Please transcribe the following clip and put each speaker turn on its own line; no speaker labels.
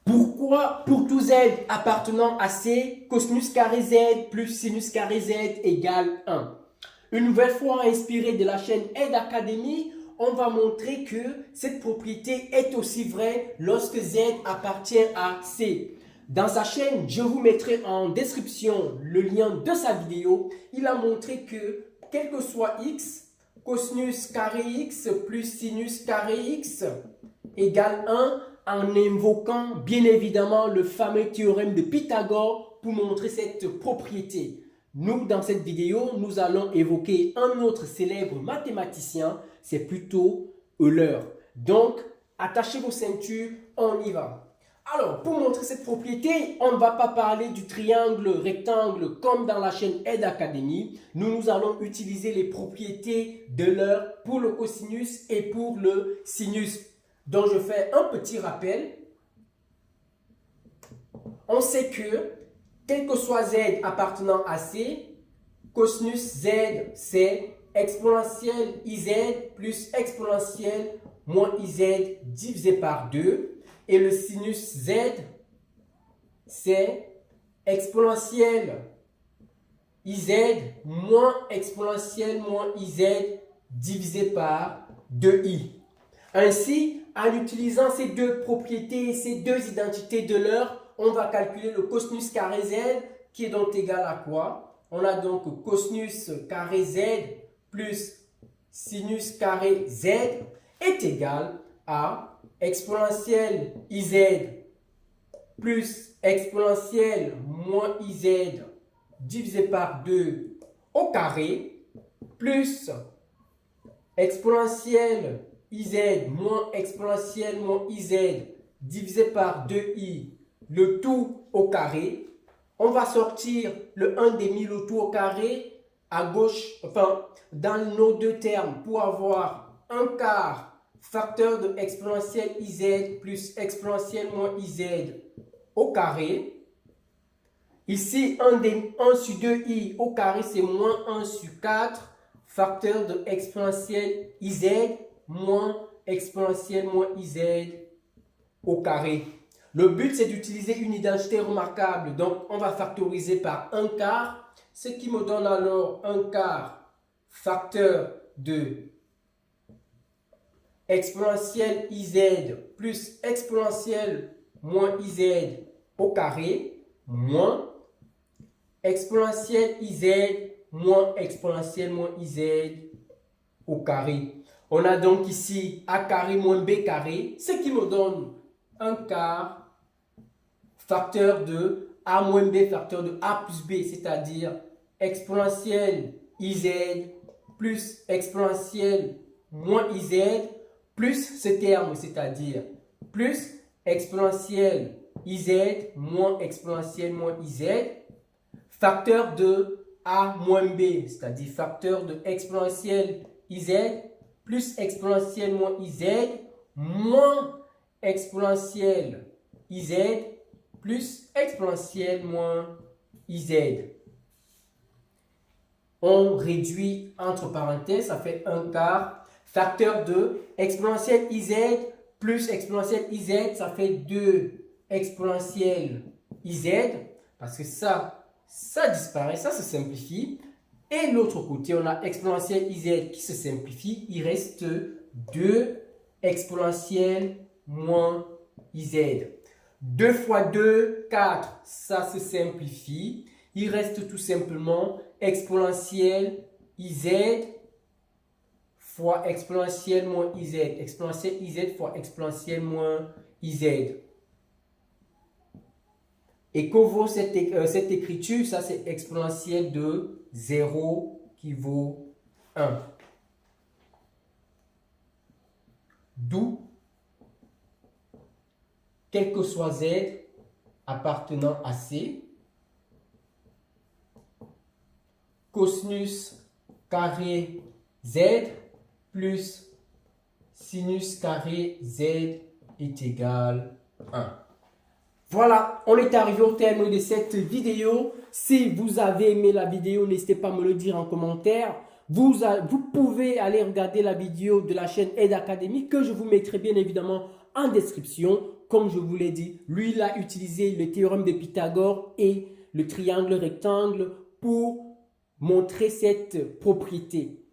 Pourquoi pour tout z appartenant à C, cosinus carré z plus sinus carré z égale 1? Une nouvelle fois inspirée de la chaîne Aide Academy, on va montrer que cette propriété est aussi vraie lorsque z appartient à C. Dans sa chaîne, je vous mettrai en description le lien de sa vidéo. Il a montré que quel que soit x, cosinus carré x plus sinus carré x égale 1 en invoquant bien évidemment le fameux théorème de Pythagore pour montrer cette propriété. Nous, dans cette vidéo, nous allons évoquer un autre célèbre mathématicien, c'est plutôt Euler. Donc, attachez vos ceintures, on y va. Alors, pour montrer cette propriété, on ne va pas parler du triangle rectangle comme dans la chaîne Aide Academy. Nous allons utiliser les propriétés d'Euler pour le cosinus et pour le sinus. Donc, je fais un petit rappel. On sait que, quel que soit z appartenant à C, cosinus z, c'est exponentielle iz plus exponentielle moins iz divisé par 2. Et le sinus z, c'est exponentielle iz moins exponentielle moins iz divisé par 2i. Ainsi, en utilisant ces deux propriétés, ces deux identités d'Euler, on va calculer le cosinus carré z qui est donc égal à quoi? On a donc cosinus carré z plus sinus carré z est égal à exponentielle iz plus exponentielle moins iz divisé par 2 au carré plus exponentielle iz moins exponentielle moins iz divisé par 2i, le tout au carré. On va sortir le 1 demi, le tout au carré, à gauche, enfin, dans nos deux termes, pour avoir 1 quart facteur de exponentielle iz plus exponentielle moins iz au carré. Ici, 1 sur 2i au carré, c'est moins 1 sur 4, facteur de exponentielle iz moins exponentielle moins iz au carré. Le but, c'est d'utiliser une identité remarquable. Donc, on va factoriser par 1 quart, ce qui me donne alors 1 quart facteur de exponentielle iz plus exponentielle moins iz au carré, moins exponentielle iz moins exponentielle moins iz au carré. On a donc ici a carré moins b carré, ce qui me donne 1 quart facteur de a moins b facteur de a plus b, c'est-à-dire exponentielle iz plus exponentielle moins iz plus ce terme, c'est-à-dire plus exponentielle iz moins exponentielle moins iz facteur de a moins b, c'est-à-dire facteur de exponentielle iz plus exponentielle moins iz moins exponentielle iz plus exponentielle moins iz. On réduit entre parenthèses, ça fait 1 quart. Facteur de exponentielle iz plus exponentielle iz, ça fait 2 exponentielle iz, parce que ça disparaît, ça se simplifie. Et l'autre côté, on a exponentielle iz qui se simplifie. Il reste 2 exponentielle moins iz. 2 fois 2, 4. Ça se simplifie. Il reste tout simplement exponentielle iz fois exponentielle moins iz. Exponentielle iz fois exponentielle moins iz. Et que vaut cette écriture? Ça, c'est exponentielle de 0 qui vaut 1. D'où, quel que soit z appartenant à C, cosinus carré z plus sinus carré z est égal à 1. Voilà, on est arrivé au terme de cette vidéo. Si vous avez aimé la vidéo, n'hésitez pas à me le dire en commentaire. Vous pouvez aller regarder la vidéo de la chaîne Aide Academy que je vous mettrai bien évidemment en description. comme je vous l'ai dit, lui, il a utilisé le théorème de Pythagore et le triangle rectangle pour montrer cette propriété.